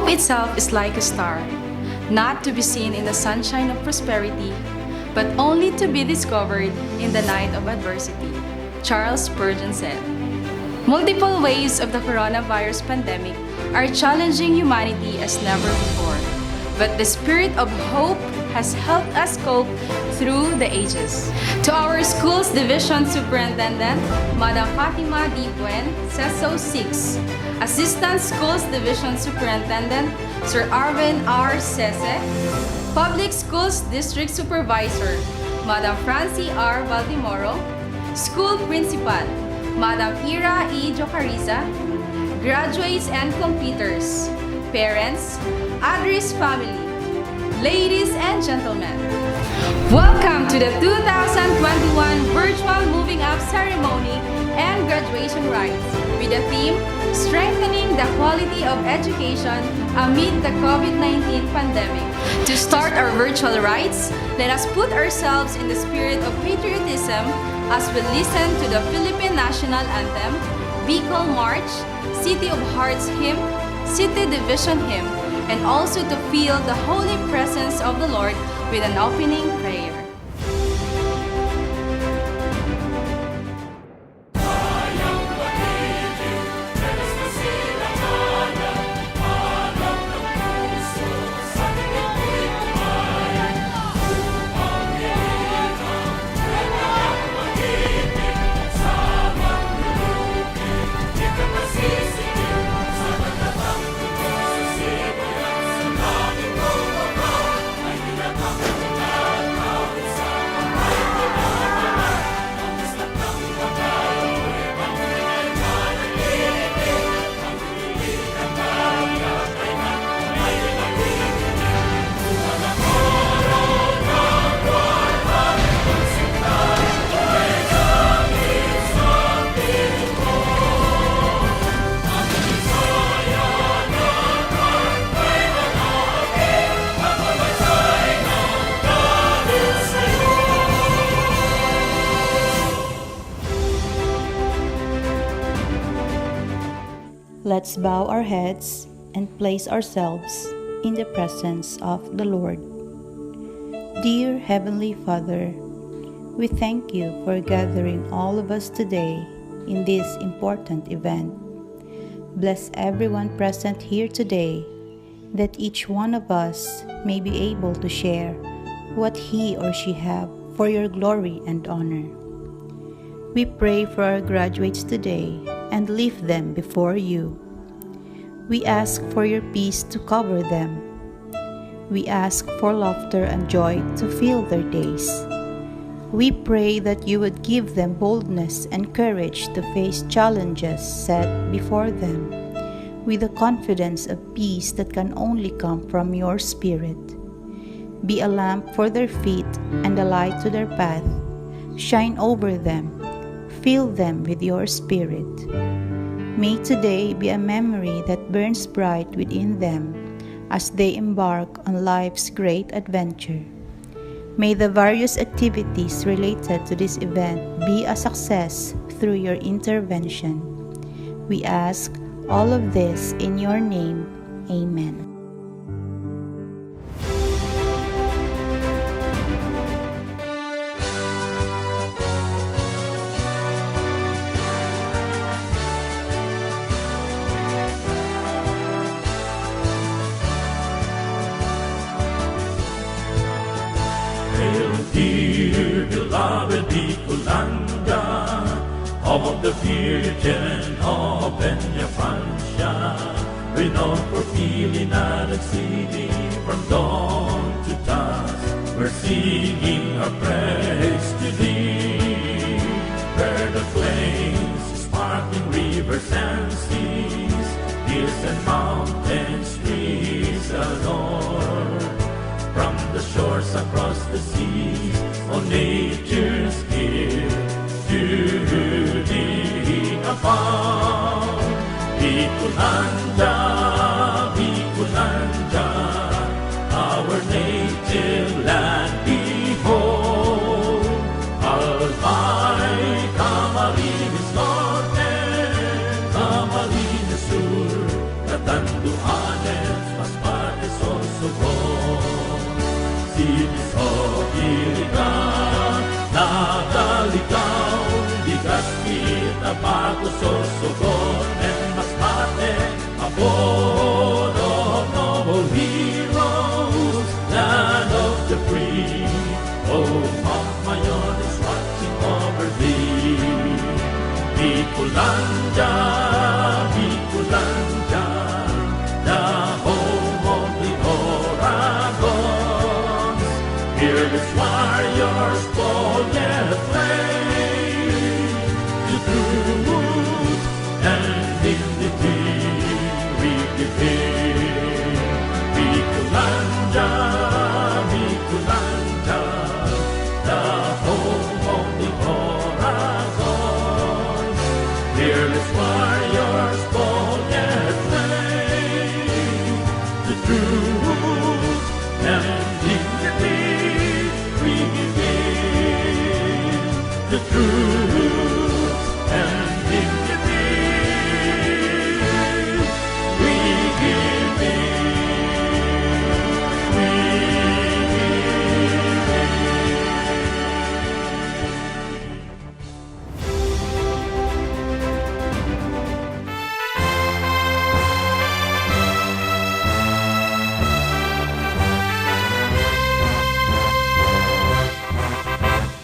Hope itself is like a star, not to be seen in the sunshine of prosperity, but only to be discovered in the night of adversity. Charles Spurgeon said. Multiple waves of the coronavirus pandemic are challenging humanity as never before, but the spirit of hope has helped us cope through the ages. To our school's division superintendent, Madam Fatima D. Buen, CESO 6, Assistant Schools Division Superintendent, Sir Arvin R. Sese, Public Schools District Supervisor, Madam Francie R. Valdemoro, School Principal, Madam Ira E. Jocariza, graduates and competitors, parents, Adris family, ladies and gentlemen, welcome to the 2021 Virtual Moving Up Ceremony and Graduation Rites with the theme, Strengthening the Quality of Education Amid the COVID-19 Pandemic. To start our virtual rites, let us put ourselves in the spirit of patriotism as we listen to the Philippine National Anthem, Bicol March, City of Hearts Hymn, City Division Hymn, and also to feel the holy presence of the Lord with an opening prayer. Let's bow our heads and place ourselves in the presence of the Lord. Dear Heavenly Father, we thank you for gathering all of us today in this important event. Bless everyone present here today, that each one of us may be able to share what he or she have for your glory and honor. We pray for our graduates today and lift them before you. We ask for your peace to cover them. We ask for laughter and joy to fill their days. We pray that you would give them boldness and courage to face challenges set before them, with the confidence of peace that can only come from your Spirit. Be a lamp for their feet and a light to their path. Shine over them. Fill them with your Spirit. May today be a memory that burns bright within them as they embark on life's great adventure. May the various activities related to this event be a success through your intervention. We ask all of this in your name. Amen. Dear beloved Bicolanda, home of the Virgin of Peña, renowned for Pilinan and City from dawn to dusk, we're singing our praise to thee. Where the flames, sparkling rivers and seas, hills and mountains breeze adore. From the shores across the seas, all nature's gift to thee abound. Bicolanda, Bicolanda, our native land behold. Albay, Camarines Norte, Camarines Sur, Catanduanes, Luzon and Masbate, abode of noble heroes, land of the free. Oh, Mount Mayon is watching over thee. Bicolanja, Bicolanja, the home of the Oragons. Fearless warriors, bold yet flame, to truth and dignity we defend. Bicolanja, Bicolanja, the home of the Oragons. Fearless warriors, bold yet flame, the truth and dignity we give. The truth and dignity we give.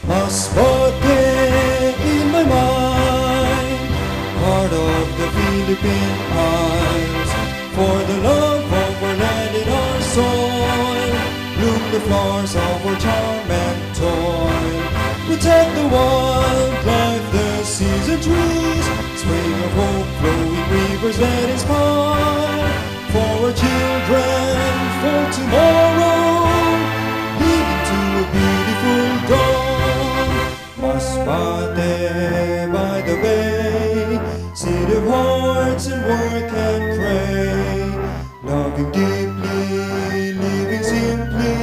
Masbate in my mind, part of the Philippine Isles. For the love of our land and our soil, bloom the flowers of our charm and toil. Protect the wildlife, the seas and trees, spring of hope, flowing rivers that inspire. For our children, for tomorrow, leading to a beautiful dawn. Masbate by the bay, city of hearts and work and pray. Loving deeply, living simply,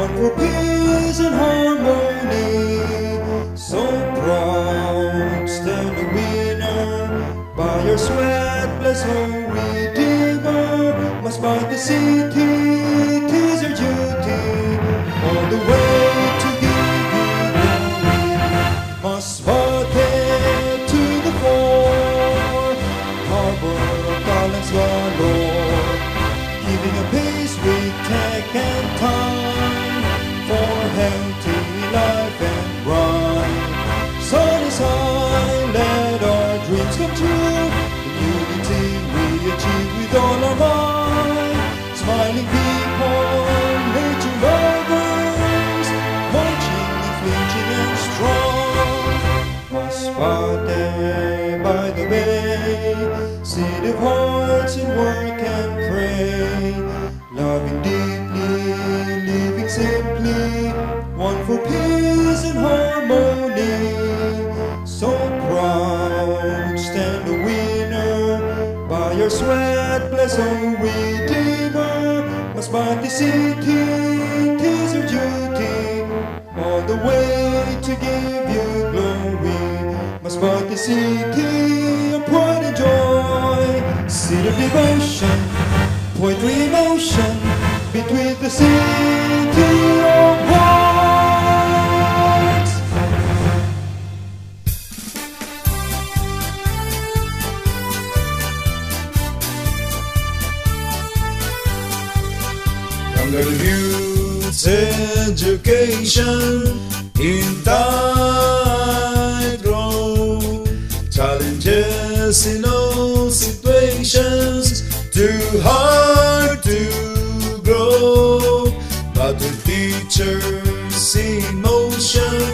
one for peace and harmony. So proud, stand a winner, by your sweat bless our Redeemer. Masbate city, 'tis your duty, all the way to give you glory. Masbate to the fore, harbor of talents galore, keeping a pace with tech and time, for healthy life and rhyme. Sun is high, let our dreams come true, in unity we achieve with all our might. Smiling people, nature lovers, marching, flinching and strong. Masbate by the bay, city of hearts and work and pray. Loving deeply, living simply, one for peace and harmony. So proud, stand a winner, by your sweat bless our Redeemer. Masbate city, 'tis your duty, all the way to give you glory. Masbate city, of pride and joy, city of devotion, poetry, emotion, between the city of hearts. Younger youth's education in tight road, challenges in all situations, too hard to grow. But with teachers in motion,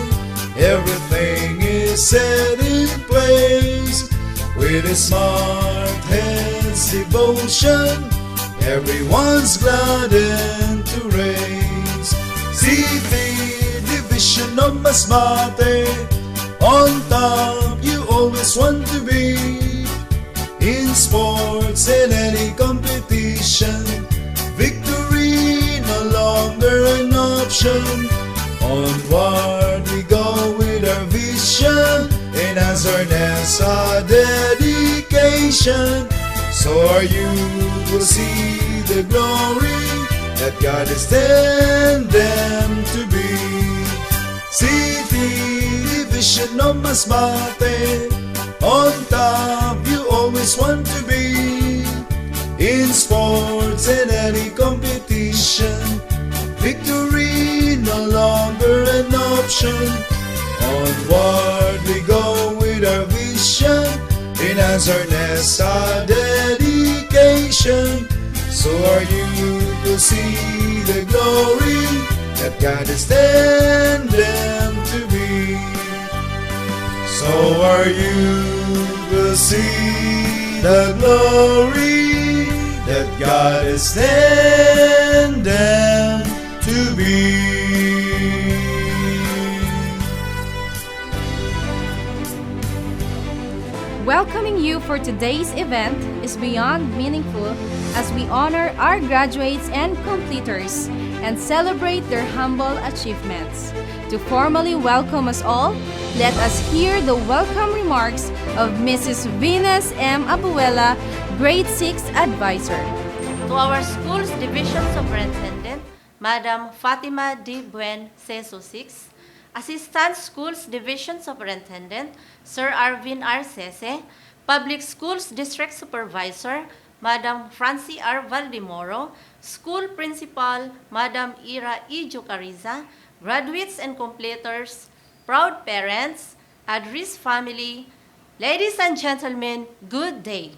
everything is set in place. With a smart head's devotion, everyone's gladdened to raise. City Division of Masbate, on top you always want to be. In sports and any competition, victory no longer an option. Onward we go with our vision, and as our next our dedication. So our youth will see the glory that God destined them to be. City Division of Masbate, On top you always want to be. In sports and any competition, victory no longer an option. Onward we go with our vision, enhance our nest, our dedication. So are you to see the glory that God has destined them to be. So are you to see the glory that God has destined them to be. Welcoming you for today's event is beyond meaningful as we honor our graduates and completers and celebrate their humble achievements. To formally welcome us all, let us hear the welcome remarks of Mrs. Venus M. Abuela, Grade 6 Advisor. To our school's Division Superintendent, Madam Fatima D. Buen, CESO 6, Assistant Schools Division Superintendent, Sir Arvin R. Sese, Public Schools District Supervisor, Madam Francie R. Valdemoro, School Principal, Madam Ira E. Jocariza, graduates and completers, proud parents, Adris family, ladies and gentlemen, good day.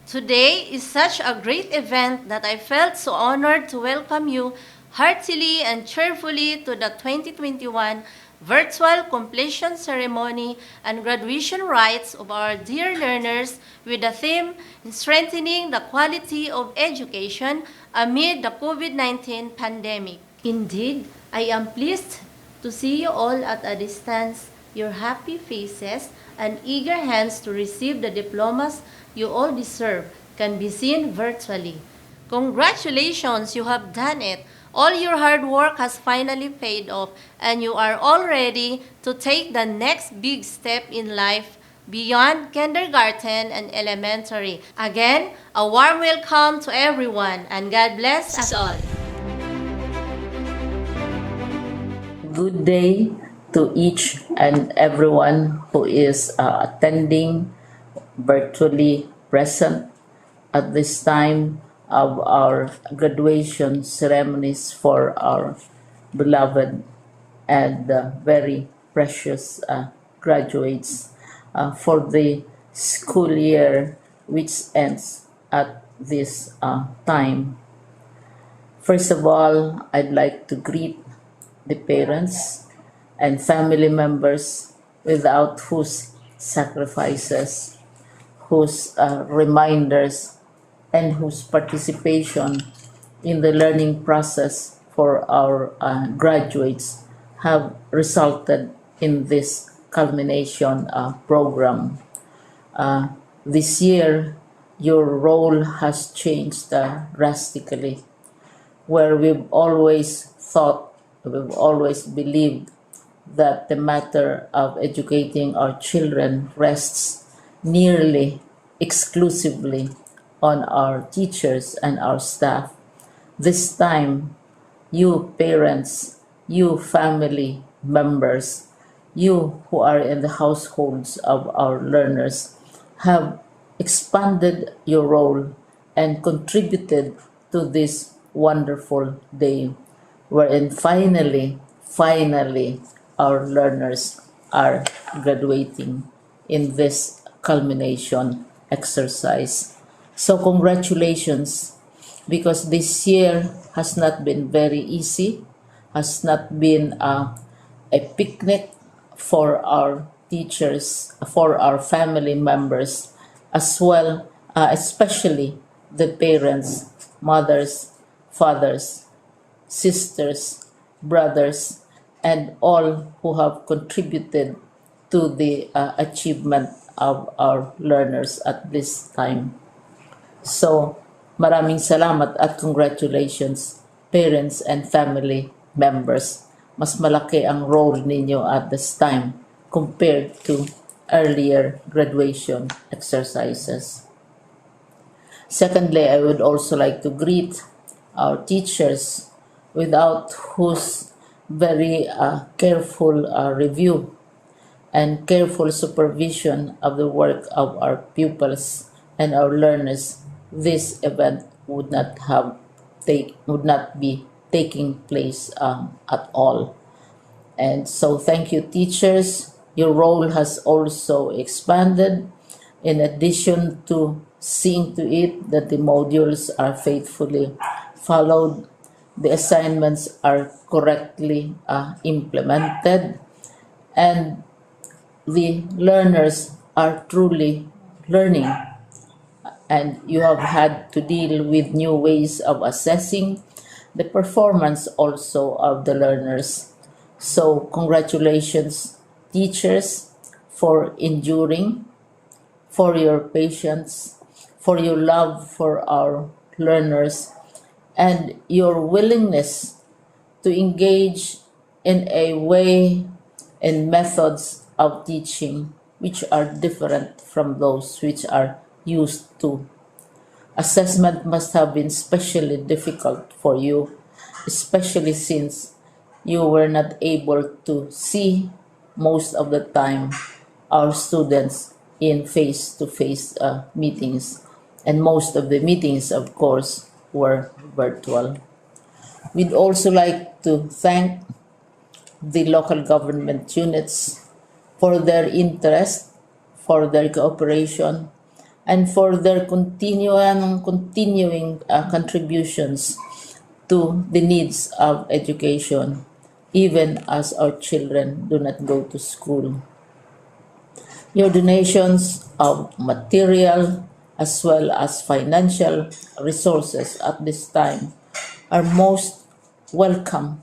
Today is such a great event that I felt so honored to welcome you heartily and cheerfully to the 2021 virtual completion ceremony and graduation rites of our dear learners with the theme Strengthening the Quality of Education amid the COVID-19 pandemic. Indeed, I am pleased to see you all at a distance, your happy faces and eager hands to receive the diplomas you all deserve can be seen virtually. Congratulations, you have done it. All your hard work has finally paid off and you are all ready to take the next big step in life beyond kindergarten and elementary. Again, a warm welcome to everyone and God bless us all. Good day to each and everyone who is attending virtually present at this time of our graduation ceremonies for our beloved and very precious graduates for the school year which ends at this time. First of all, I'd like to greet the parents and family members without whose sacrifices, whose reminders, and whose participation in the learning process for our graduates have resulted in this culmination program. This year, your role has changed drastically, where we've always thought, we've always believed that the matter of educating our children rests nearly exclusively on our teachers and our staff. This time, you parents, you family members, you who are in the households of our learners have expanded your role and contributed to this wonderful day wherein finally our learners are graduating in this culmination exercise. So congratulations, because this year has not been very easy, has not been a picnic for our teachers, for our family members, as well, especially the parents, mothers, fathers, sisters, brothers, and all who have contributed to the achievement of our learners at this time. So, maraming salamat at congratulations, parents and family members. Mas malaki ang role ninyo at this time compared to earlier graduation exercises. Secondly, I would also like to greet our teachers, without whose very careful review and careful supervision of the work of our pupils and our learners, this event would not be taking place at all. And so, thank you, teachers. Your role has also expanded. In addition to seeing to it that the modules are faithfully followed, the assignments are correctly implemented, and the learners are truly learning, and you have had to deal with new ways of assessing the performance also of the learners. So, congratulations, teachers, for enduring, for your patience, for your love for our learners, and your willingness to engage in a way and methods of teaching which are different from those which are used to. Assessment must have been especially difficult for you, especially since you were not able to see most of the time our students in face-to-face meetings, and most of the meetings, of course, were virtual. We'd also like to thank the local government units for their interest, for their cooperation, and for their continuing contributions to the needs of education, even as our children do not go to school. Your donations of material as well as financial resources at this time are most welcome,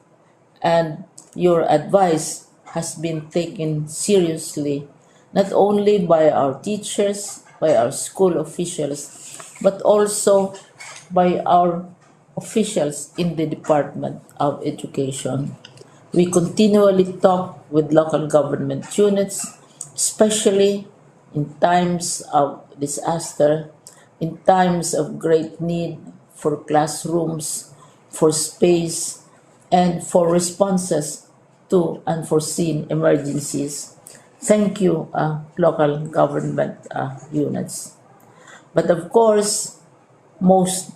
and your advice has been taken seriously not only by our teachers, by our school officials, but also by our officials in the Department of Education. We continually talk with local government units, especially in times of disaster, in times of great need for classrooms, for space, and for responses to unforeseen emergencies. Thank you, local government units. But of course, most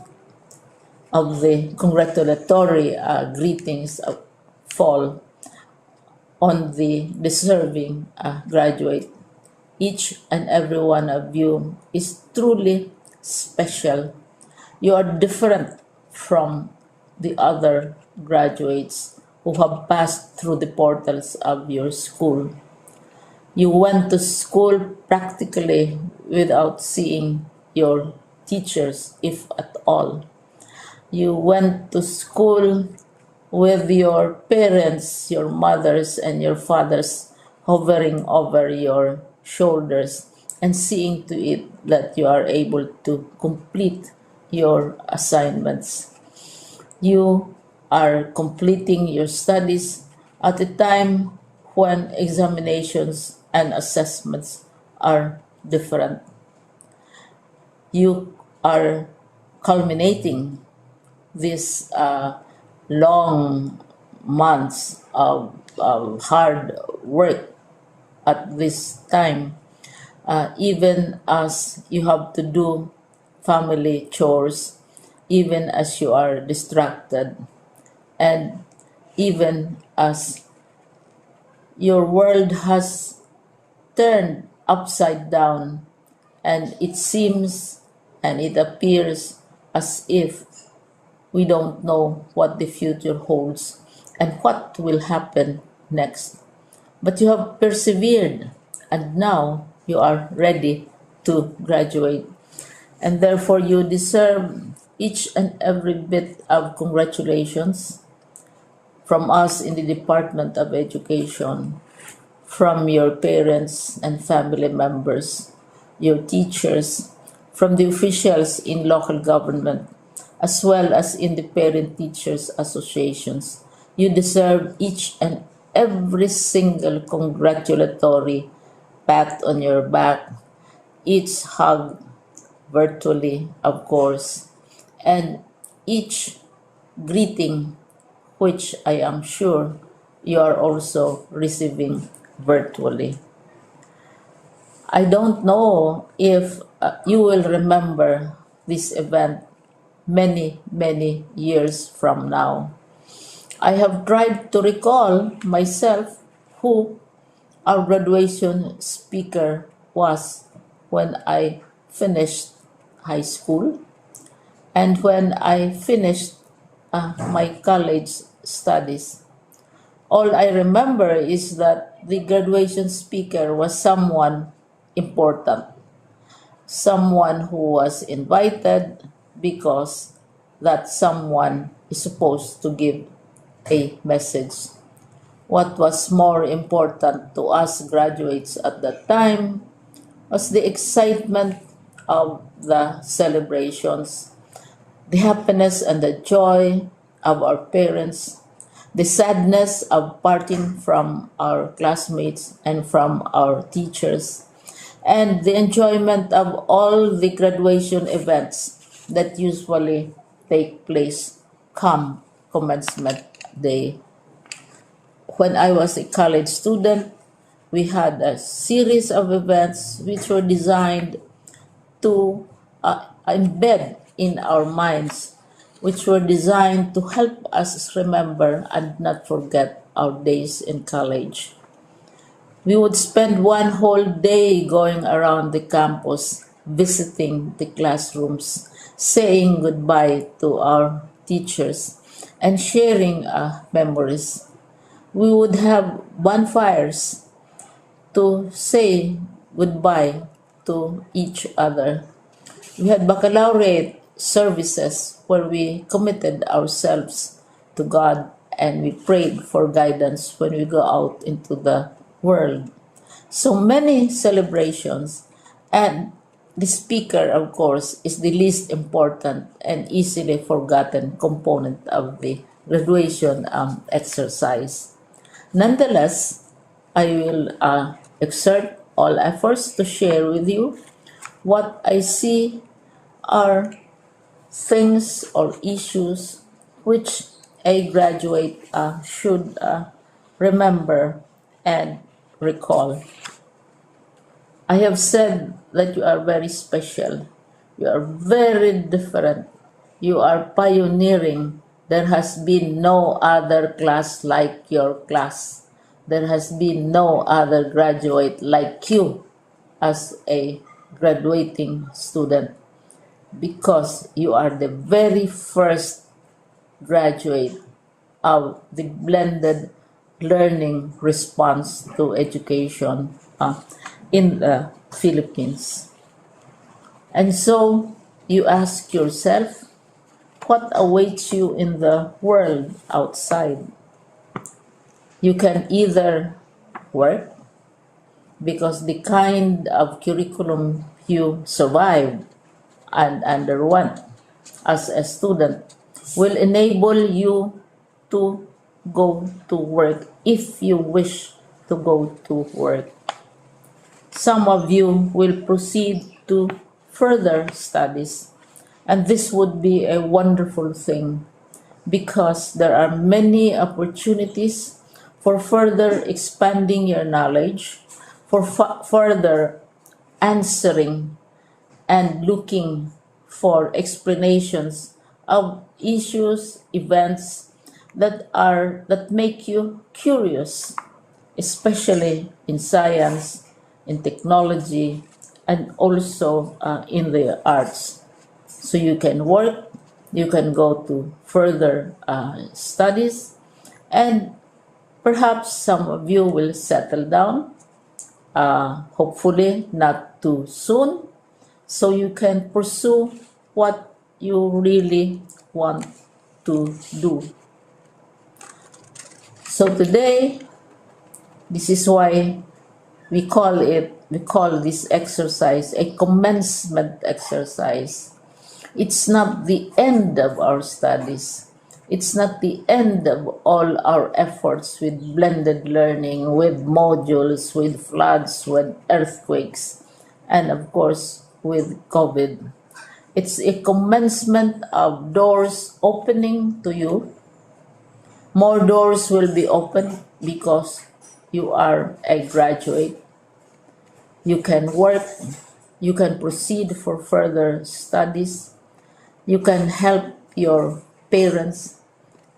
of the congratulatory greetings fall on the deserving graduate. Each and every one of you is truly special. You are different from the other graduates who have passed through the portals of your school. You went to school practically without seeing your teachers, if at all. You went to school with your parents, your mothers, and your fathers hovering over your shoulders and seeing to it that you are able to complete your assignments. You are completing your studies at a time when examinations and assessments are different. You are culminating these long months of hard work at this time, even as you have to do family chores, even as you are distracted, and even as your world has turned upside down, and it seems and it appears as if we don't know what the future holds and what will happen next. But you have persevered, and now you are ready to graduate. And therefore, you deserve each and every bit of congratulations from us in the Department of Education, from your parents and family members, your teachers, from the officials in local government, as well as in the parent teachers associations. You deserve each and every single congratulatory pat on your back, each hug virtually, of course, and each greeting, which I am sure you are also receiving virtually. I don't know if you will remember this event many, many years from now. I have tried to recall myself who our graduation speaker was when I finished high school and when I finished my college studies. All I remember is that the graduation speaker was someone important, someone who was invited because that someone is supposed to give a message. What was more important to us graduates at that time was the excitement of the celebrations, the happiness and the joy of our parents, the sadness of parting from our classmates and from our teachers, and the enjoyment of all the graduation events that usually take place come commencement day. When I was a college student, we had a series of events which were designed to embed in our minds, which were designed to help us remember and not forget our days in college. We would spend one whole day going around the campus, visiting the classrooms, saying goodbye to our teachers, and sharing memories. We would have bonfires to say goodbye to each other. We had baccalaureate services where we committed ourselves to God and we prayed for guidance when we go out into the world. So many celebrations, and the speaker, of course, is the least important and easily forgotten component of the graduation exercise. Nonetheless, I will exert all efforts to share with you what I see are things or issues which a graduate should remember and recall. I have said that you are very special. You are very different. You are pioneering. There has been no other class like your class. There has been no other graduate like you as a graduating student because you are the very first graduate of the blended learning response to education in the Philippines. And so you ask yourself, what awaits you in the world outside? You can either work because the kind of curriculum you survived and underwent as a student will enable you to go to work if you wish to go to work. Some of you will proceed to further studies, and this would be a wonderful thing because there are many opportunities for further expanding your knowledge, for further answering and looking for explanations of issues, events that make you curious, especially in science, in technology, and also in the arts. So you can work, you can go to further studies, and perhaps some of you will settle down, hopefully not too soon, so you can pursue what you really want to do. So today, this is why we call this exercise a commencement exercise. It's not the end of our studies. It's not the end of all our efforts with blended learning, with modules, with floods, with earthquakes, and of course with COVID. It's a commencement of doors opening to you. More doors will be opened because you are a graduate. You can work, you can proceed for further studies, you can help your parents,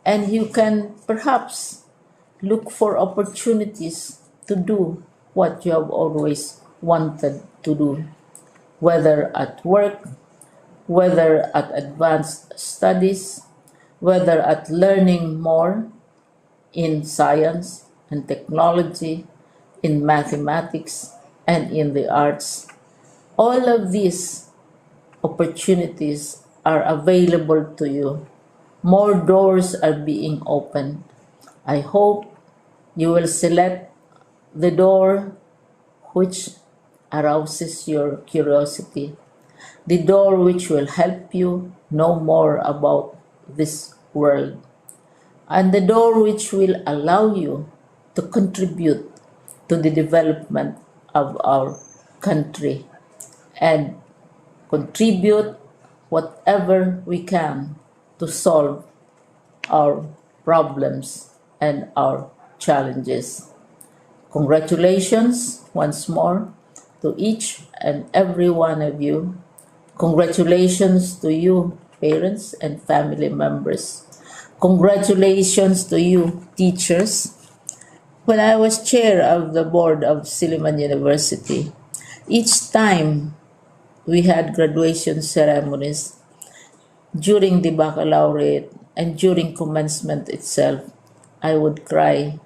and you can perhaps look for opportunities to do what you have always wanted to do, whether at work, whether at advanced studies, whether at learning more in science and technology, in mathematics, and in the arts. All of these opportunities are available to you. More doors are being opened. I hope you will select the door which arouses your curiosity, the door which will help you know more about this world, and the door which will allow you to contribute to the development of our country and contribute whatever we can to solve our problems and our challenges. Congratulations once more to each and every one of you. Congratulations to you, parents and family members. Congratulations to you, teachers. When I was chair of the board of Silliman University, each time we had graduation ceremonies during the baccalaureate and during commencement itself, I would cry.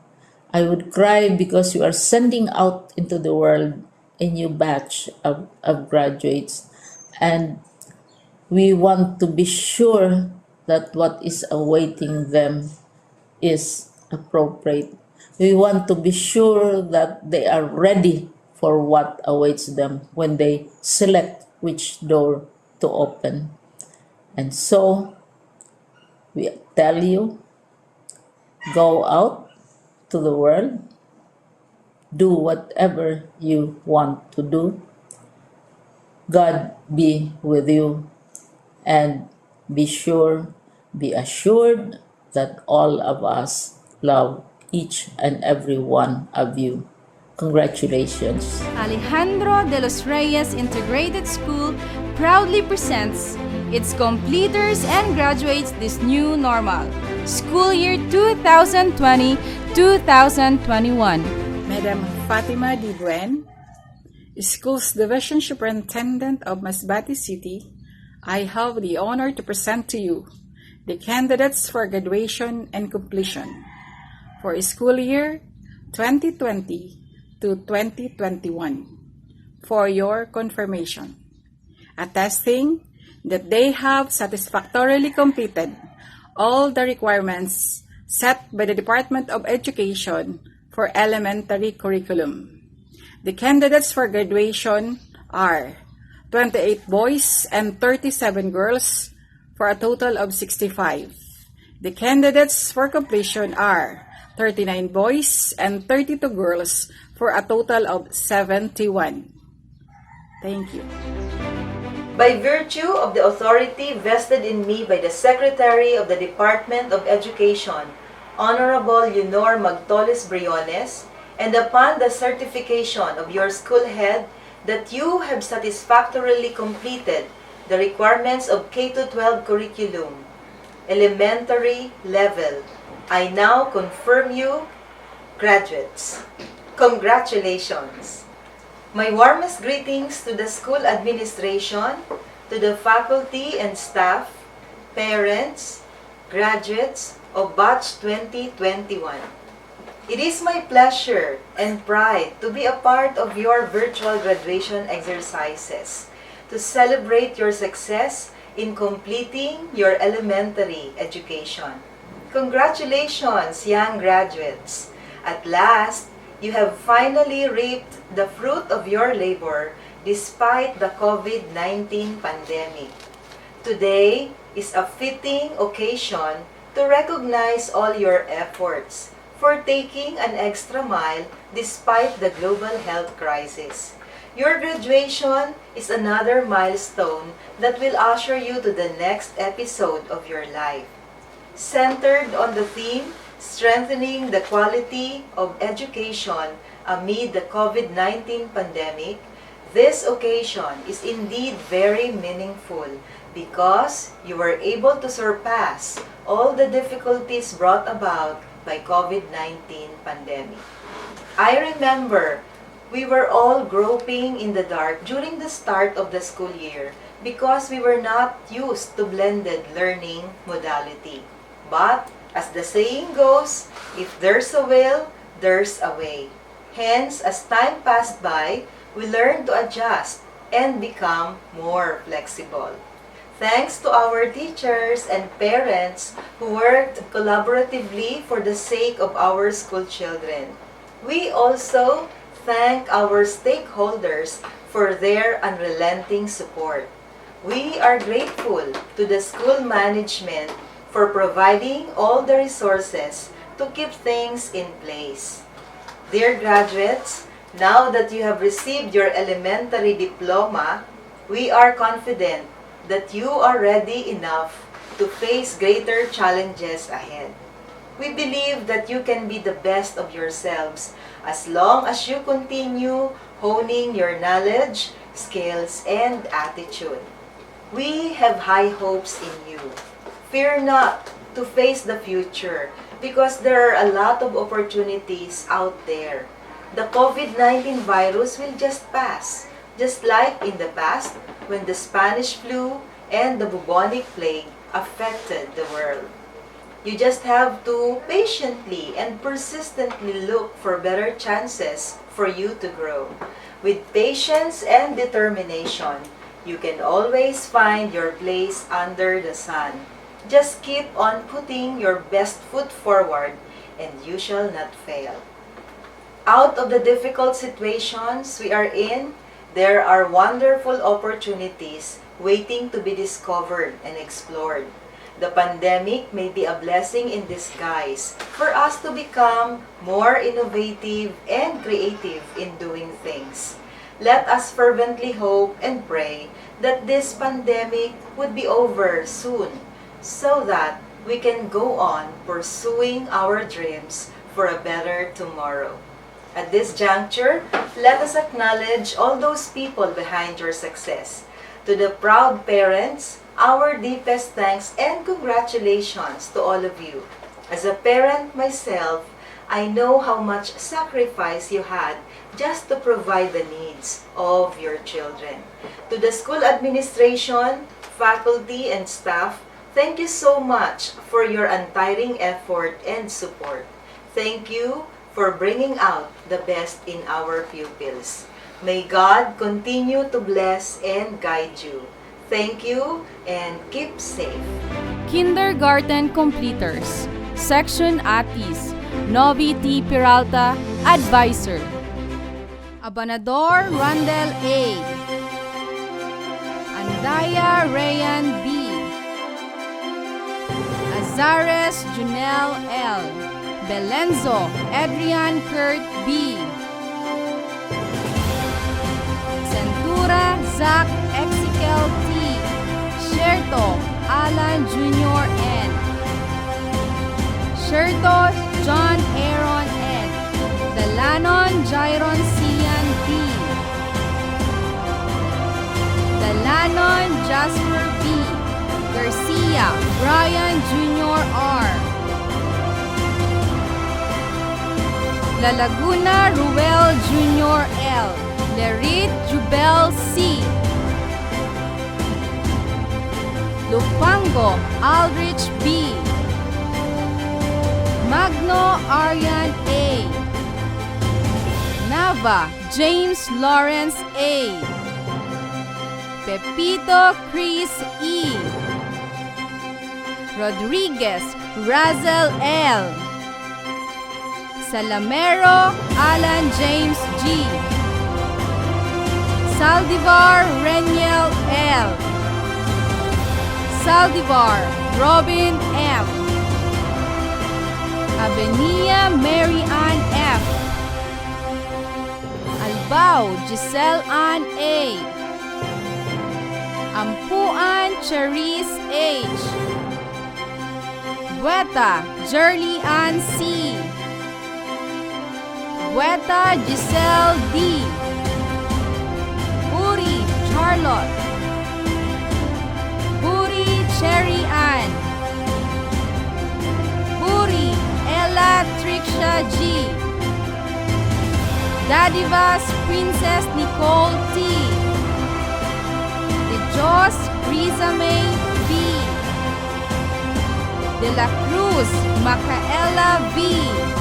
I would cry because you are sending out into the world a new batch of graduates, and we want to be sure that what is awaiting them is appropriate. We want to be sure that they are ready for what awaits them when they select which door to open. And so, we tell you, go out to the world, do whatever you want to do. God be with you, and be assured that all of us love each and every one of you. Congratulations. Alejandro de los Reyes Integrated School proudly presents its completers and graduates this new normal, school year 2020-2021. Madam Fatima D. Buen, Schools Division Superintendent of Masbate City, I have the honor to present to you the candidates for graduation and completion for school year 2020 to 2021 for your confirmation, attesting that they have satisfactorily completed all the requirements set by the Department of Education for elementary curriculum. The candidates for graduation are 28 boys and 37 girls for a total of 65. The candidates for completion are 39 boys and 32 girls for a total of 71. Thank you. By virtue of the authority vested in me by the Secretary of the Department of Education, Honorable Leonor Magtoles Briones, and upon the certification of your school head that you have satisfactorily completed the requirements of K-12 curriculum, elementary level, I now confirm you graduates. Congratulations! My warmest greetings to the school administration, to the faculty and staff, parents, graduates of Batch 2021. It is my pleasure and pride to be a part of your virtual graduation exercises to celebrate your success in completing your elementary education. Congratulations, young graduates! At last, you have finally reaped the fruit of your labor despite the COVID-19 pandemic. Today is a fitting occasion to recognize all your efforts for taking an extra mile despite the global health crisis. Your graduation is another milestone that will usher you to the next episode of your life. Centered on the theme, strengthening the quality of education amid the COVID-19 pandemic, this occasion is indeed very meaningful because you were able to surpass all the difficulties brought about by COVID-19 pandemic. I remember we were all groping in the dark during the start of the school year because we were not used to blended learning modality. But, as the saying goes, if there's a will, there's a way. Hence, as time passed by, we learned to adjust and become more flexible. Thanks to our teachers and parents who worked collaboratively for the sake of our school children. We also thank our stakeholders for their unrelenting support. We are grateful to the school management for providing all the resources to keep things in place. Dear graduates, now that you have received your elementary diploma, we are confident that you are ready enough to face greater challenges ahead. We believe that you can be the best of yourselves as long as you continue honing your knowledge, skills, and attitude. We have high hopes in you. Fear not to face the future because there are a lot of opportunities out there. The COVID-19 virus will just pass, just like in the past when the Spanish flu and the bubonic plague affected the world. You just have to patiently and persistently look for better chances for you to grow. With patience and determination, you can always find your place under the sun. Just keep on putting your best foot forward and you shall not fail. Out of the difficult situations we are in, there are wonderful opportunities waiting to be discovered and explored. The pandemic may be a blessing in disguise for us to become more innovative and creative in doing things. Let us fervently hope and pray that this pandemic would be over soon so that we can go on pursuing our dreams for a better tomorrow. At this juncture, let us acknowledge all those people behind your success. To the proud parents, our deepest thanks and congratulations to all of you. As a parent myself, I know how much sacrifice you had just to provide the needs of your children. To the school administration, faculty, and staff, thank you so much for your untiring effort and support. Thank you for bringing out the best in our pupils. May God continue to bless and guide you. Thank you and keep safe. Kindergarten completers, Section Atis, Novi T. Peralta, Advisor. Abanador Randel A. Andaya Rayan B. Azares Junel L. Belenzo Adrian Kurt B. Centura Zach Exikel T. Sherto Alan Jr. N. Shertos John Aaron N. Dalanon Jairon Cian D. Dalanon Jasper B. Garcia Brian Jr. R. La Laguna Ruel Jr. L. Lerit Jubel C. Lupango Aldrich B. Magno Aryan A. Nava James Lawrence A. Pepito Chris E. Rodriguez Razel L. Salamero Alan James G. Saldivar Reniel L. Saldivar Robin M. Avenia Mary Ann F. Albao Giselle Ann A. Ampuan Charisse H. Bueta Jerly Ann C. Argueta Giselle D. Puri Charlotte. Puri Cherry Ann. Puri Ella Trixia G. Dadivas Princess Nicole T. De Jos Risa May B. De la Cruz Macaela V.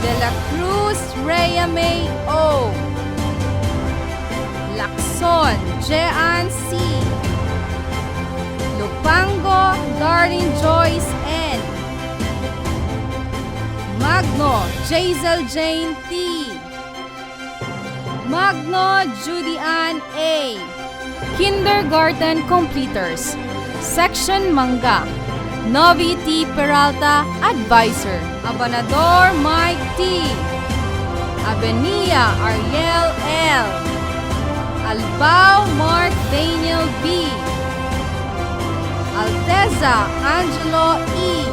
De la Cruz Rhea May O. Lacson Jean C. Lupango Darling Joyce N. Magno Jazel Jane T. Magno Judy Ann A. Kindergarten Completers. Section Mangga. Novi T. Peralta, Advisor. Abanador Mike T. Abenia Ariel L. Albao Mark Daniel B. Alteza Angelo E.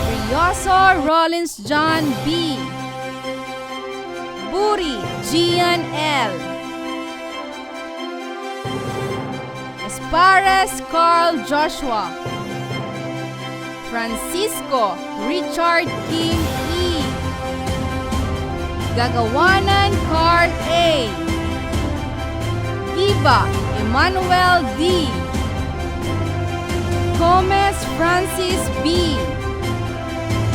Rioso Rollins John B. Buri Gian L. Espares Carl Joshua. Francisco Richard Kim E. Gagawanan Carl A. Diva Emmanuel D. Gomez Francis B.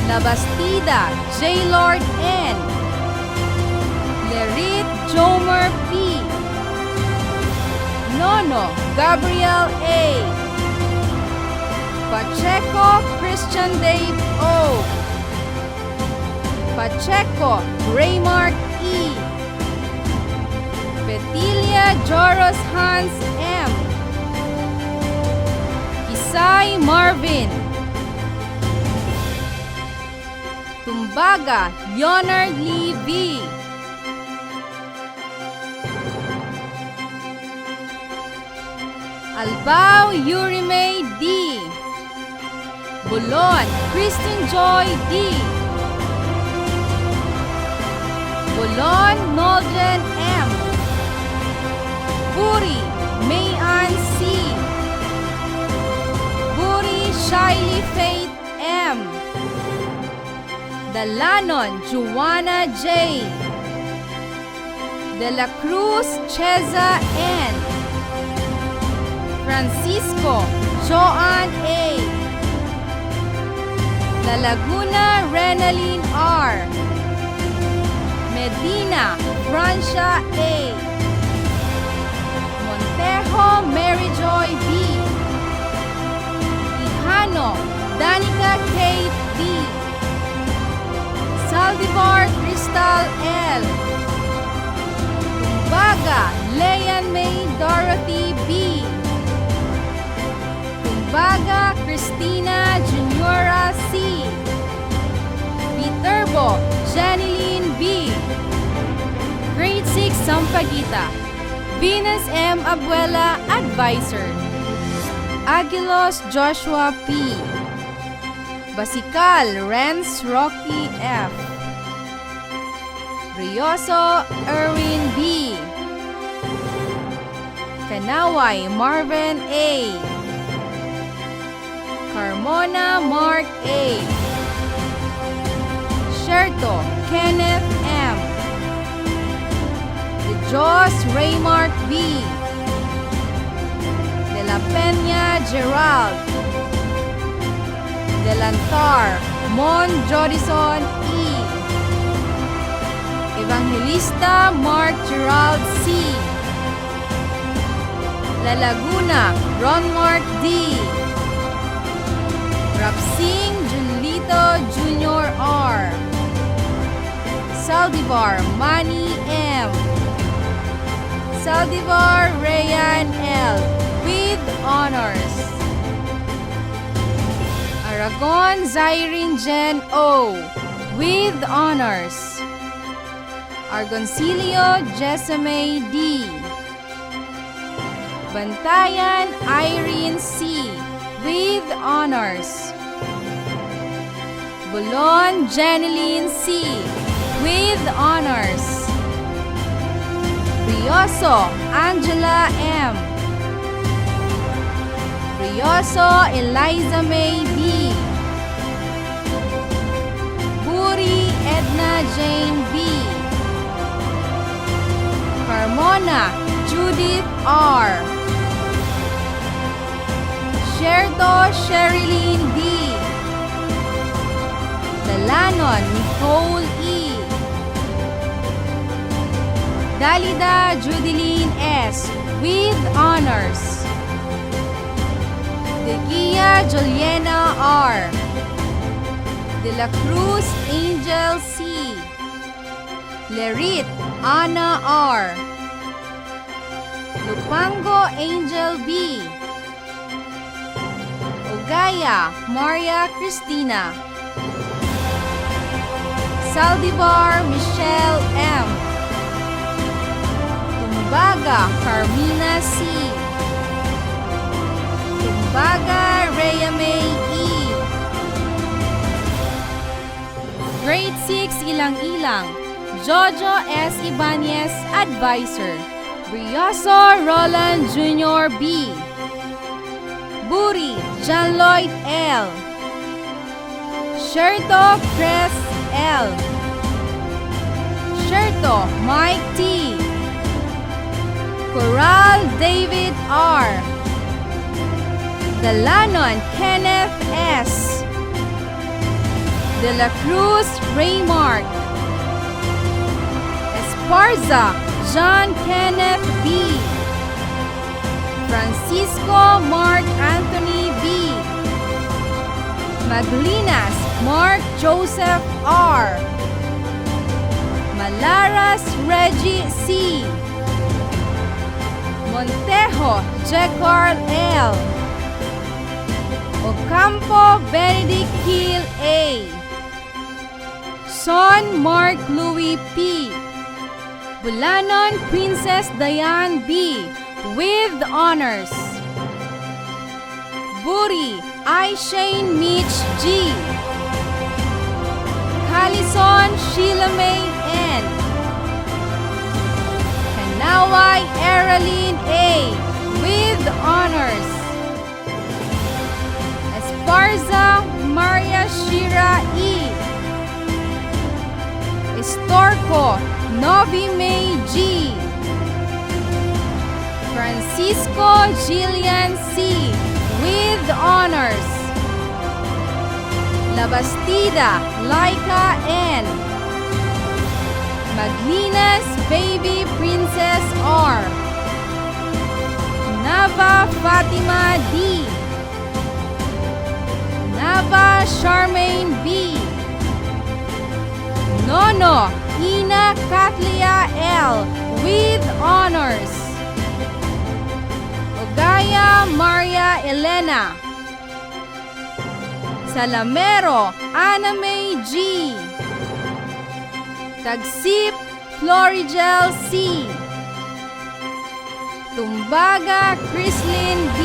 Labastida J. Lord N. Lerit Jomer P. Nono Gabriel A. Pacheco Christian Dave O. Pacheco Raymark E. Petilia Joros Hans M. Isai Marvin. Tumbaga Leonard Lee V. Albao Yurimay D. Bulon Christine Joy D. Bulon Nolden M. Buri Mayan C. Buri Shiley Faith M. Dalanon Juana J. De la Cruz Cheza N. Francisco Joan A. La Laguna Renaline R. Medina Francia A. Montejo Mary Joy B. Quijano Danica Kate B. Saldivar Crystal L. Tumbaga Leyan May Dorothy B. Tumbaga Christina Juniora C. Viterbo Janeline B. Grade 6 Sampaguita. Venus M. Abuela Advisor. Aguilos Joshua P. Basical Renz Rocky F. Rioso Erwin B. Kanaway Marvin A. Carmona Mark A. Sherto Kenneth M. De Jos Raymark B. De la Peña Gerald. Delantar Mon Jodison E. Evangelista Mark Gerald C. La Laguna Ron Mark D. Rapsing Julito Jr. R. Saldivar Manny M. Saldivar Rayan L. With honors. Aragon Zyrene Jen O. With honors. Argoncillo Jessame D. Bantayan Irene C. With honors. Bulon Jeneline C. with honors. Rioso Angela M. Rioso Eliza May B. Buri Edna Jane B. Carmona Judith R. Sherto Sherilyn D. Dalanon Nicole E. Dalida Judeline S. with honors. Degia Juliana R. De la Cruz Angel C. Lerit Ana R. Lupango Angel B. Ogaya Maria Cristina. Saldivar Michelle M. Tumbaga Carmina C. Tumbaga Rhea May E. Grade 6 Ilang-Ilang, Jojo S. Ibanez, Advisor. Brioso Roland Jr. B. Buri John Lloyd L. Sherto Chris L. Sherto Mike T. Coral David R. Dalanon Kenneth S. De la Cruz Raymark. Esparza John Kenneth B. Francisco Mark Anthony B. Maglinas Mark Joseph R. Malaras Reggie C. Montejo Jecar L. Ocampo Benedict Hill A. Son Mark Louis P. Bulanon Princess Diane B. with honors. Buri Aishane Mitch G. Calison Sheila May N. Kanaway Eraline A. with honors. Esparza Maria Shira E. Estorco Novi May G. Francisco Jillian C. with honors. Labastida Laika N. Maglinas Baby Princess R. Nava Fatima D. Nava Charmaine B. Nono Ina Katlia L. with honors. Ogaya Maria Elena. Salamero Ana May G. Tagsip Florigel C. Tumbaga Chrislyn B.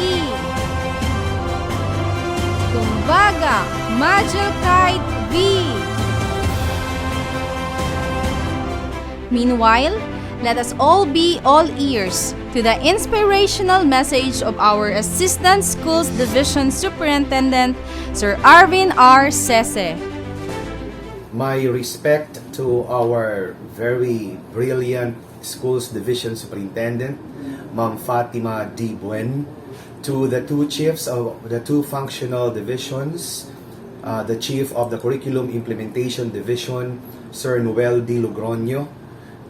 Tumbaga Majel Kite B. Meanwhile, let us all be all ears to the inspirational message of our Assistant Schools Division Superintendent, Sir Arvin R. Sese. My respect to our very brilliant Schools Division Superintendent, Ma'am Fatima D. Buen, to the two chiefs of the two functional divisions, the Chief of the Curriculum Implementation Division, Sir Noel D. Logroño,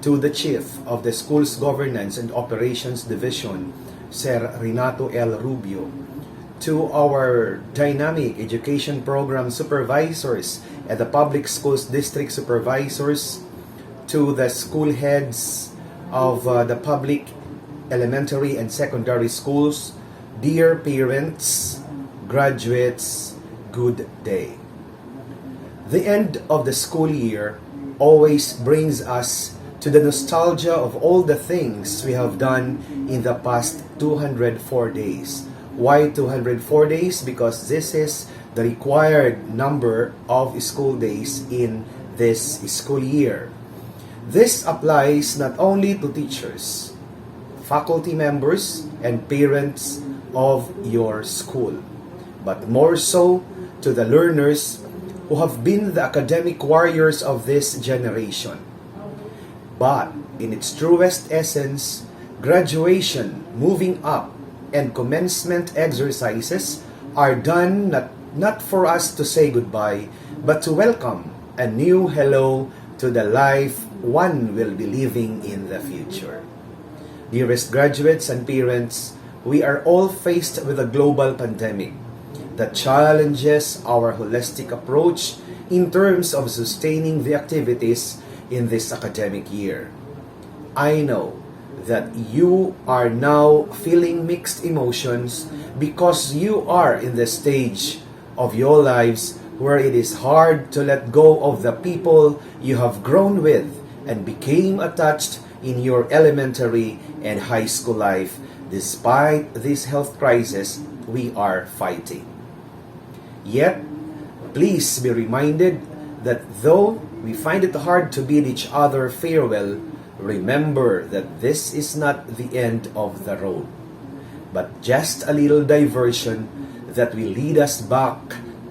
to the Chief of the Schools Governance and Operations Division, Sir Renato L. Rubio, to our dynamic education program supervisors at the Public Schools District Supervisors, to the school heads of the public elementary and secondary schools, dear parents, graduates, good day. The end of the school year always brings us to the nostalgia of all the things we have done in the past 204 days. Why 204 days? Because this is the required number of school days in this school year. This applies not only to teachers, faculty members, and parents of your school, but more so to the learners who have been the academic warriors of this generation. But in its truest essence, graduation, moving up, and commencement exercises are done not for us to say goodbye, but to welcome a new hello to the life one will be living in the future. Dearest graduates and parents, we are all faced with a global pandemic that challenges our holistic approach in terms of sustaining the activities in this academic year. I know that you are now feeling mixed emotions because you are in the stage of your lives where it is hard to let go of the people you have grown with and became attached in your elementary and high school life despite this health crisis we are fighting. Yet, please be reminded that though we find it hard to bid each other farewell, remember that this is not the end of the road, but just a little diversion that will lead us back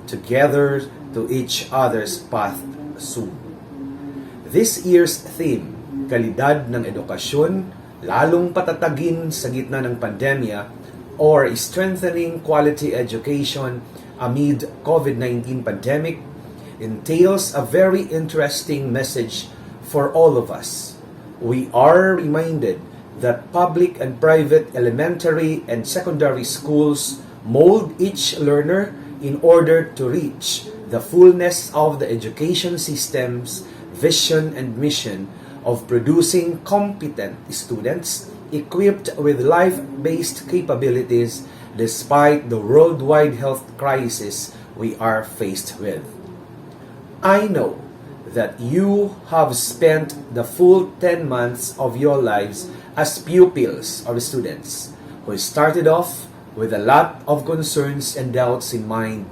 together to each other's path soon. This year's theme, kalidad ng edukasyon, lalong patatagin sa gitna ng pandemya, or strengthening quality education amid COVID-19 pandemic, entails a very interesting message for all of us. We are reminded that public and private elementary and secondary schools mold each learner in order to reach the fullness of the education system's vision and mission of producing competent students equipped with life-based capabilities despite the worldwide health crisis we are faced with. I know that you have spent the full 10 months of your lives as pupils or students who started off with a lot of concerns and doubts in mind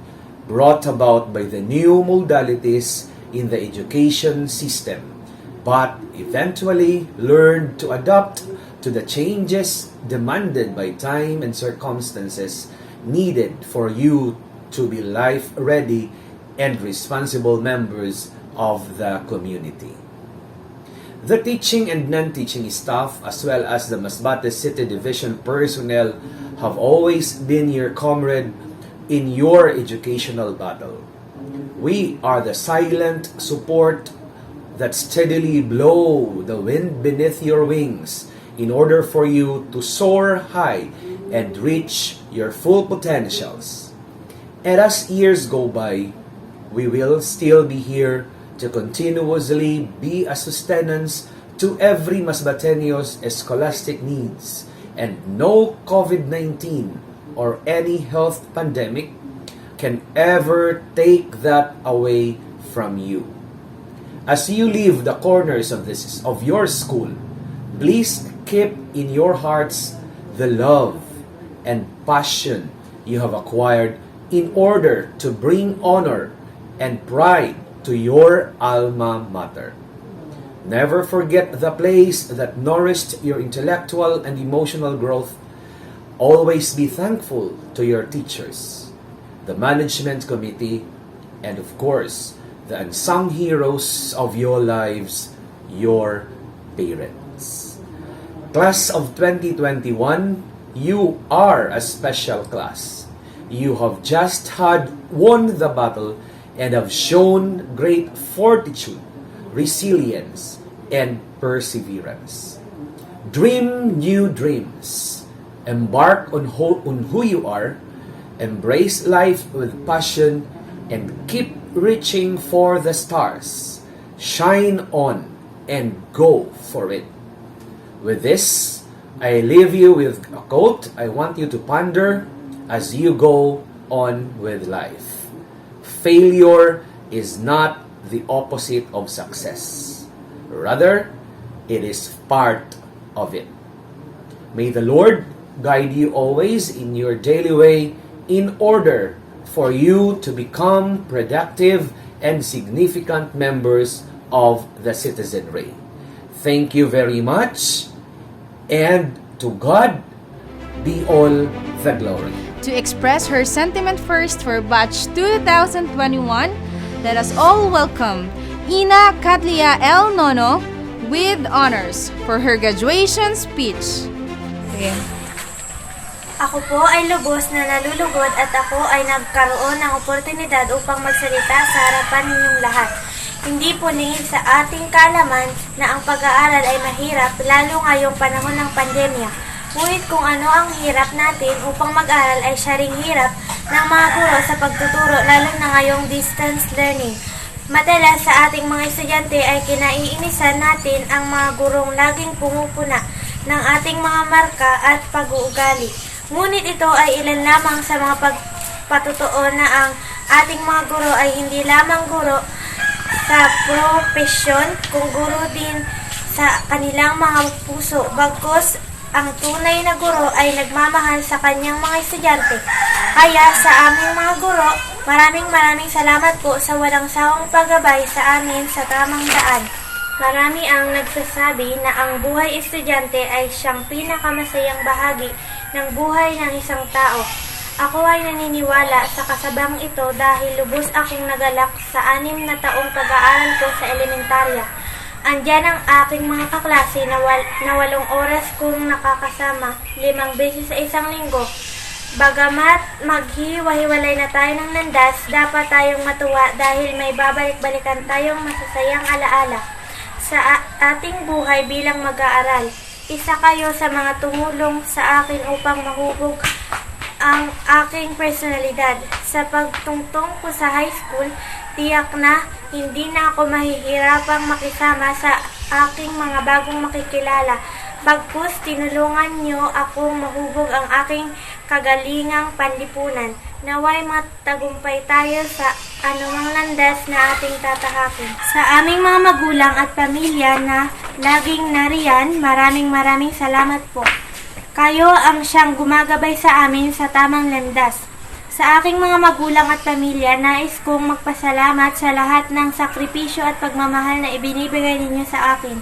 brought about by the new modalities in the education system, but eventually learned to adapt to the changes demanded by time and circumstances needed for you to be life-ready and responsible members of the community. The teaching and non-teaching staff, as well as the Masbate City Division personnel, have always been your comrade in your educational battle. We are the silent support that steadily blow the wind beneath your wings in order for you to soar high and reach your full potentials. And as years go by, we will still be here to continuously be a sustenance to every Masbateño's scholastic needs, and no COVID-19 or any health pandemic can ever take that away from you. As you leave the corners of your school, please keep in your hearts the love and passion you have acquired in order to bring honor and pride to your alma mater. Never forget the place that nourished your intellectual and emotional growth. Always be thankful to your teachers, the management committee, and of course, the unsung heroes of your lives, your parents. Class of 2021, you are a special class. You have just won the battle and have shown great fortitude, resilience, and perseverance. Dream new dreams. Embark on who you are. Embrace life with passion and keep reaching for the stars. Shine on and go for it. With this, I leave you with a quote I want you to ponder as you go on with life. Failure is not the opposite of success. Rather, it is part of it. May the Lord guide you always in your daily way in order for you to become productive and significant members of the citizenry. Thank you very much, and to God be all the glory. To express her sentiment first for batch 2021, let us all welcome Ina Catlia L. Nono with honors for her graduation speech. Sige. Ako po ay lubos na nalulugod at ako ay nagkaroon ng oportunidad upang magsalita sa harapan ninyong lahat. Hindi po lingid sa ating kaalaman na ang pag-aaral ay mahirap lalo ngayong panahon ng pandemya. Ngunit kung ano ang hirap natin upang mag-aral ay siya ring hirap ng mga guro sa pagtuturo lalo na ngayong distance learning. Madalas sa ating mga estudyante ay kinaiinisan natin ang mga gurong laging pumupuna ng ating mga marka at pag-uugali. Ngunit ito ay ilan lamang sa mga pagpatutuo na ang ating mga guro ay hindi lamang guro sa profesyon, kung guro din sa kanilang mga puso. Bagkus, ang tunay na guro ay nagmamahal sa kanyang mga estudyante. Kaya sa aming mga guro, maraming salamat po sa walang sawang paggabay sa amin sa tamang daan. Marami ang nagsasabi na ang buhay estudyante ay siyang pinakamasayang bahagi ng buhay ng isang tao. Ako ay naniniwala sa kasabang ito dahil lubos akong nagalak sa 6 na taong pag-aaral ko sa elementarya. Andyan ang aking mga kaklase na 8 oras kong nakakasama 5 beses sa isang linggo. Bagamat maghiwa-hiwalay na tayo ng landas, dapat tayong matuwa dahil may babalik-balikan tayong masasayang alaala sa ating buhay bilang mag-aaral. Isa kayo sa mga tumulong sa akin upang mahubog ang aking personalidad. Sa pagtungtong ko sa high school, tiyak na hindi na ako mahihirapang makisama sa aking mga bagong makikilala. Bagkus, tinulungan niyo akong mahubog ang aking kagalingang panlipunan. Naway matagumpay tayo sa anumang landas na ating tatahakin. Sa aming mga magulang at pamilya na laging nariyan, maraming salamat po. Kayo ang siyang gumagabay sa amin sa tamang landas. Sa aking mga magulang at pamilya, nais kong magpasalamat sa lahat ng sakripisyo at pagmamahal na ibinibigay ninyo sa akin.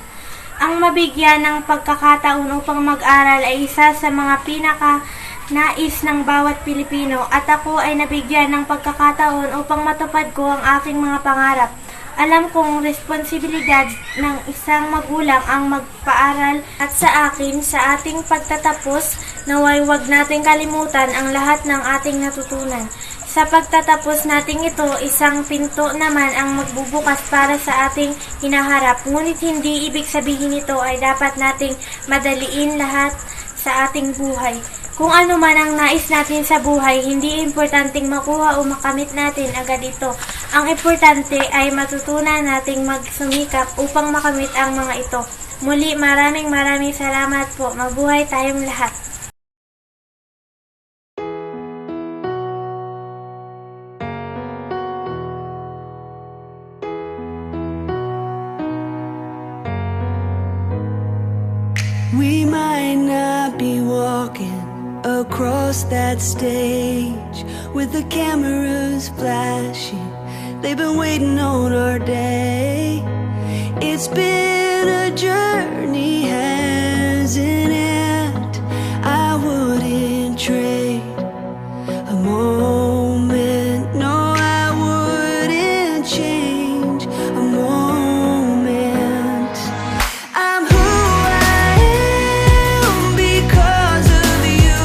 Ang mabigyan ng pagkakataon upang mag-aral ay isa sa mga pinaka-nais ng bawat Pilipino at ako ay nabigyan ng pagkakataon upang matupad ko ang aking mga pangarap. Alam kong responsibilidad ng isang magulang ang magpaaral at sa akin, sa ating pagtatapos, naway wag nating kalimutan ang lahat ng ating natutunan. Sa pagtatapos nating ito, isang pinto naman ang magbubukas para sa ating hinaharap. Ngunit hindi ibig sabihin nito ay dapat nating madaliin lahat sa ating buhay. Kung ano man ang nais natin sa buhay, hindi importanteng makuha o makamit natin agad ito. Ang importante ay matutunan nating magsumikap upang makamit ang mga ito. Muli, maraming salamat po. Mabuhay tayong lahat. We might not be walking across that stage with the cameras flashing. They've been waiting on our day. It's been a journey, hasn't it? I wouldn't trade a moment. No, I wouldn't change a moment. I'm who I am because of you.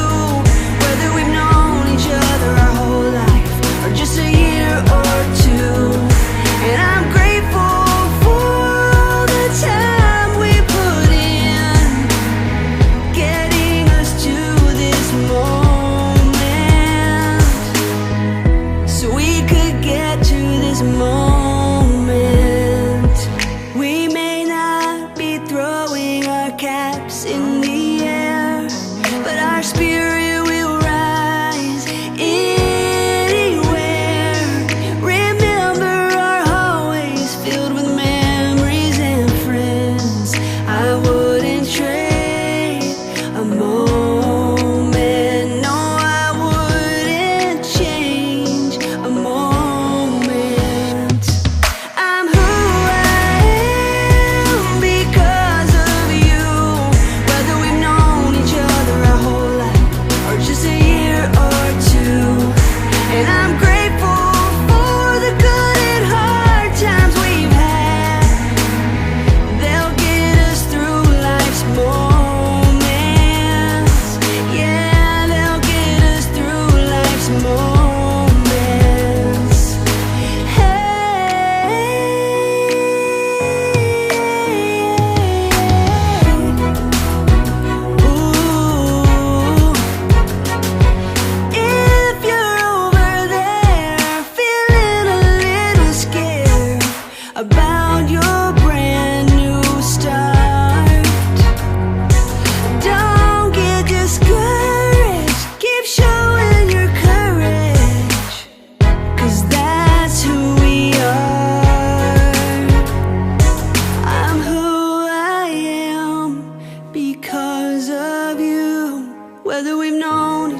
Whether we've known each other our whole life or just a year or two. And I'm grateful for the time we put in getting us to this moment.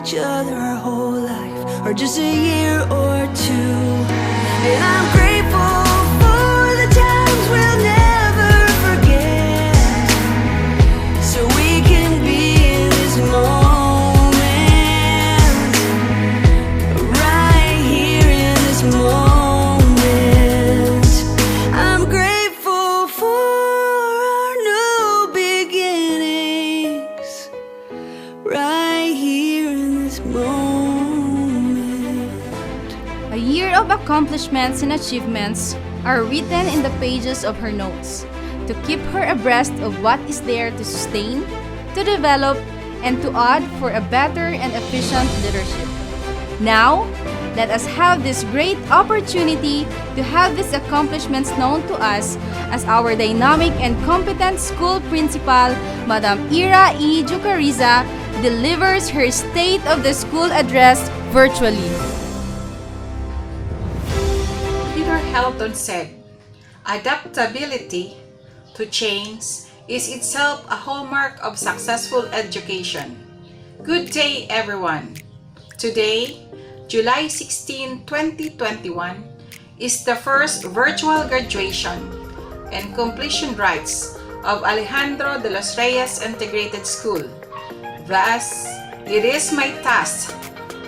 each other our whole life, or just a year or two. And I'm grateful for the times we'll never forget, so we can be in this moment, right here in this moment. I'm grateful for our new beginnings, right here in this moment. A year of accomplishments and achievements are written in the pages of her notes to keep her abreast of what is there to sustain, to develop, and to add for a better and efficient leadership. Now, let us have this great opportunity to have these accomplishments known to us as our dynamic and competent school principal, Madam Ira E. Jucariza, delivers her State of the School address virtually. Peter Helton said, "Adaptability to change is itself a hallmark of successful education." Good day, everyone. Today, July 16, 2021, is the first virtual graduation and completion rites of Alejandro de los Reyes Integrated School. Thus, it is my task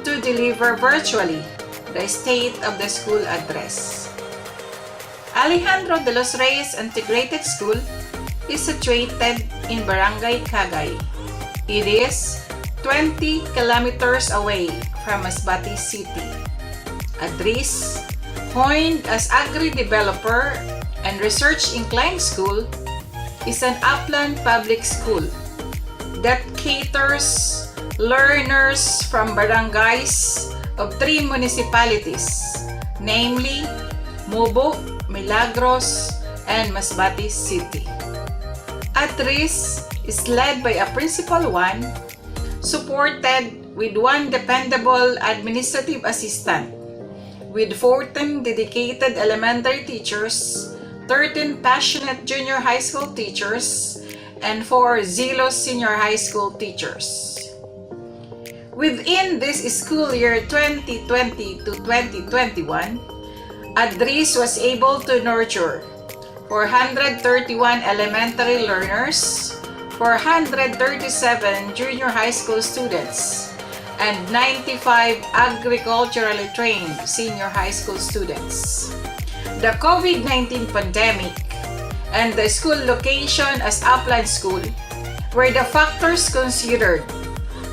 to deliver virtually the State of the School address. Alejandro de los Reyes Integrated School is situated in Barangay Cagay. It is 20 kilometers away from Masbate City. Adris, coined as agri-developer and research-inclined school, is an upland public school that caters learners from barangays of 3 municipalities, namely Mobo, Milagros, and Masbate City. Adris is led by a Principal 1, supported with 1 dependable administrative assistant, with 14 dedicated elementary teachers, 13 passionate junior high school teachers, and 4 zealous senior high school teachers. Within this school year 2020 to 2021, Adris was able to nurture 431 elementary learners, 437 junior high school students, and 95 agriculturally trained senior high school students. The COVID-19 pandemic and the school location as upland school were the factors considered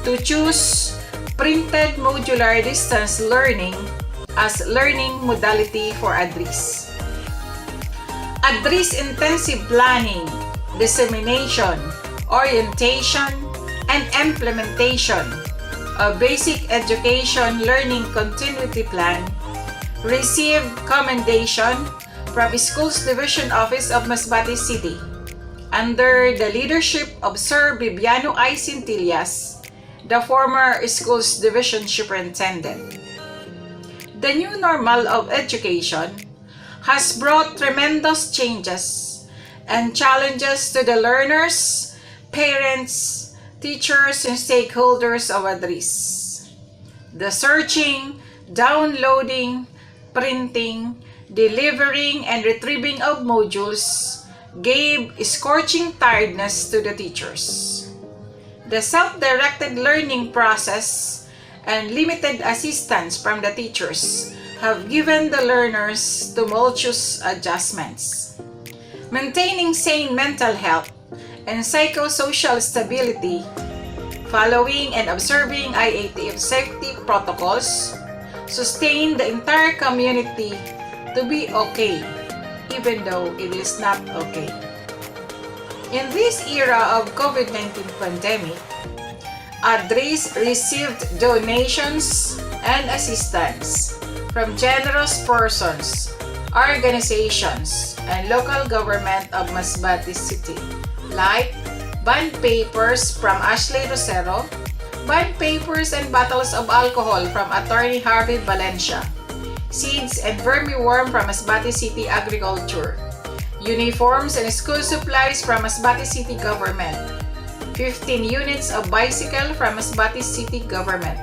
to choose printed modular distance learning as learning modality for Adris. Adris intensive planning, dissemination, orientation, and implementation of basic education learning continuity plan received commendation from Schools Division Office of Masbate City under the leadership of Sir Bibiano I. Cintillas, the former Schools Division Superintendent. The new normal of education has brought tremendous changes and challenges to the learners, parents, teachers, and stakeholders of Adris. The searching, downloading, printing, delivering, and retrieving of modules gave scorching tiredness to the teachers. The self-directed learning process and limited assistance from the teachers have given the learners tumultuous adjustments. Maintaining sane mental health and psychosocial stability, following and observing IATF safety protocols, sustain the entire community to be okay, even though it is not okay. In this era of COVID-19 pandemic, Adris received donations and assistance from generous persons, organizations, and local government of Masbate City, like bond papers from Ashley Rosero, bond papers and bottles of alcohol from Attorney Harvey Valencia, seeds and vermiworm from Masbate City Agriculture, uniforms and school supplies from Masbate City Government, 15 units of bicycle from Masbate City Government,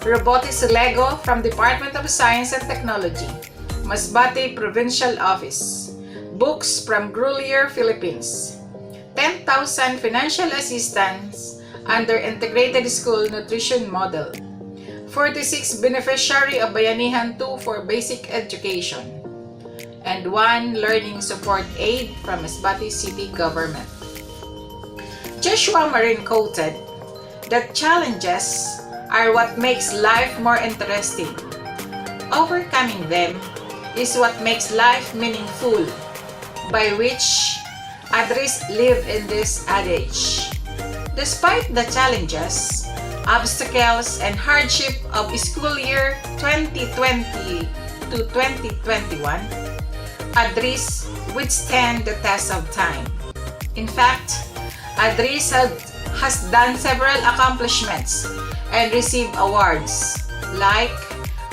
Robotics Lego from Department of Science and Technology, Masbate Provincial Office. Books from Grolier, Philippines. 10,000 financial assistance under Integrated School Nutrition Model. 46 beneficiary of Bayanihan 2 for basic education. And 1 learning support aid from Masbate City Government. Joshua Marin quoted that challenges are what makes life more interesting. Overcoming them is what makes life meaningful, by which Adris lived in this adage. Despite the challenges, obstacles, and hardship of school year 2020 to 2021, Adris withstand the test of time. In fact, Adris has done several accomplishments and received awards like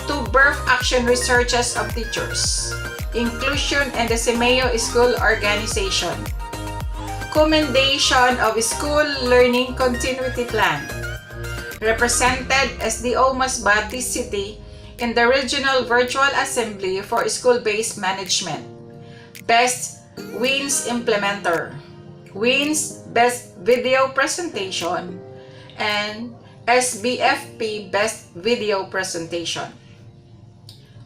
2 Birth Action Researches of Teachers, Inclusion in the Simeo School Organization, Commendation of School Learning Continuity Plan, represented SDO Masbate City in the Regional Virtual Assembly for School-Based Management, Best WINS Implementer, WINS Best Video Presentation, and SBFP Best Video Presentation.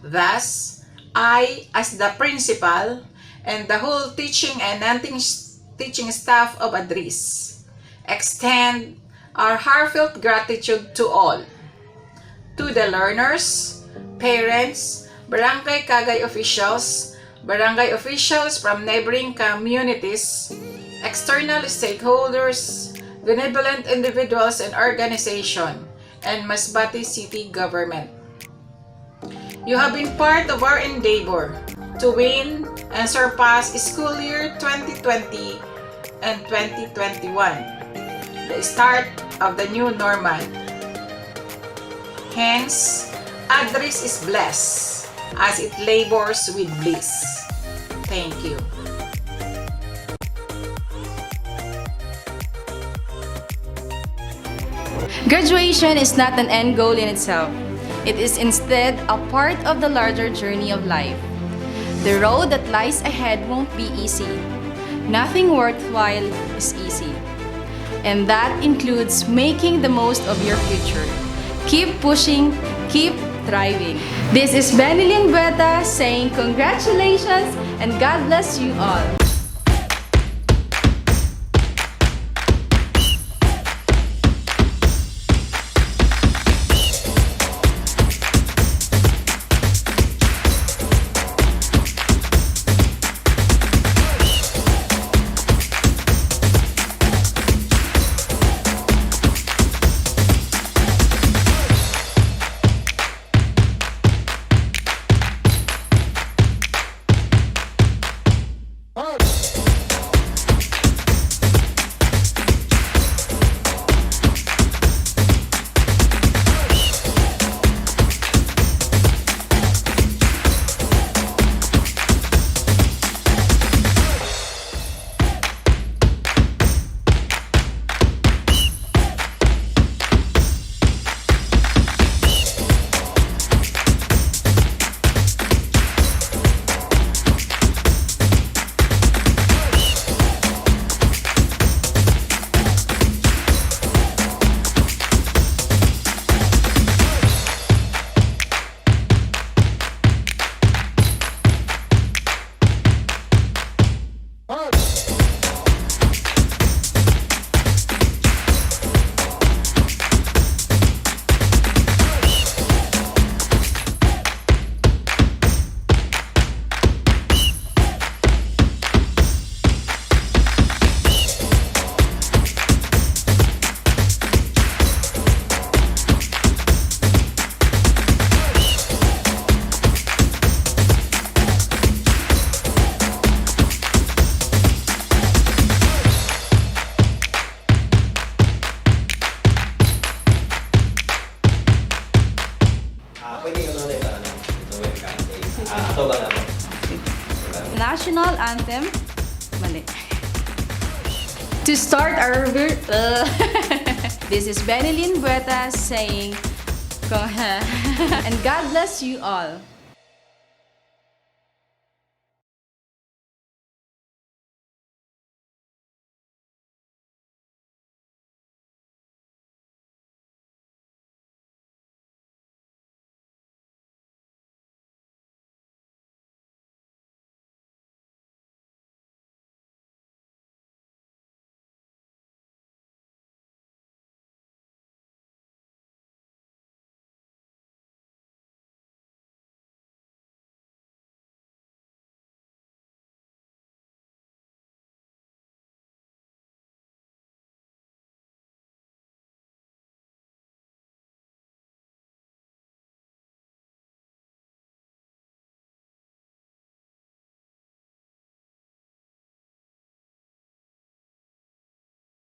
Thus, I, as the principal, and the whole teaching and non-teaching staff of Adris, extend our heartfelt gratitude to all, to the learners, parents, barangay Cagay officials, barangay officials from neighboring communities, external stakeholders, benevolent individuals and organizations, and Masbate City Government. You have been part of our endeavor to win and surpass school year 2020 and 2021, the start of the new normal. Hence, Adris is blessed as it labors with bliss. Thank you. Graduation is not an end goal in itself. It is instead a part of the larger journey of life. The road that lies ahead won't be easy. Nothing worthwhile is easy. And that includes making the most of your future. Keep pushing, keep thriving. This is Benilyn Bueta saying congratulations and God bless you all. National Anthem. Mali. To start our this is Benilyn Bueta saying And God bless you all.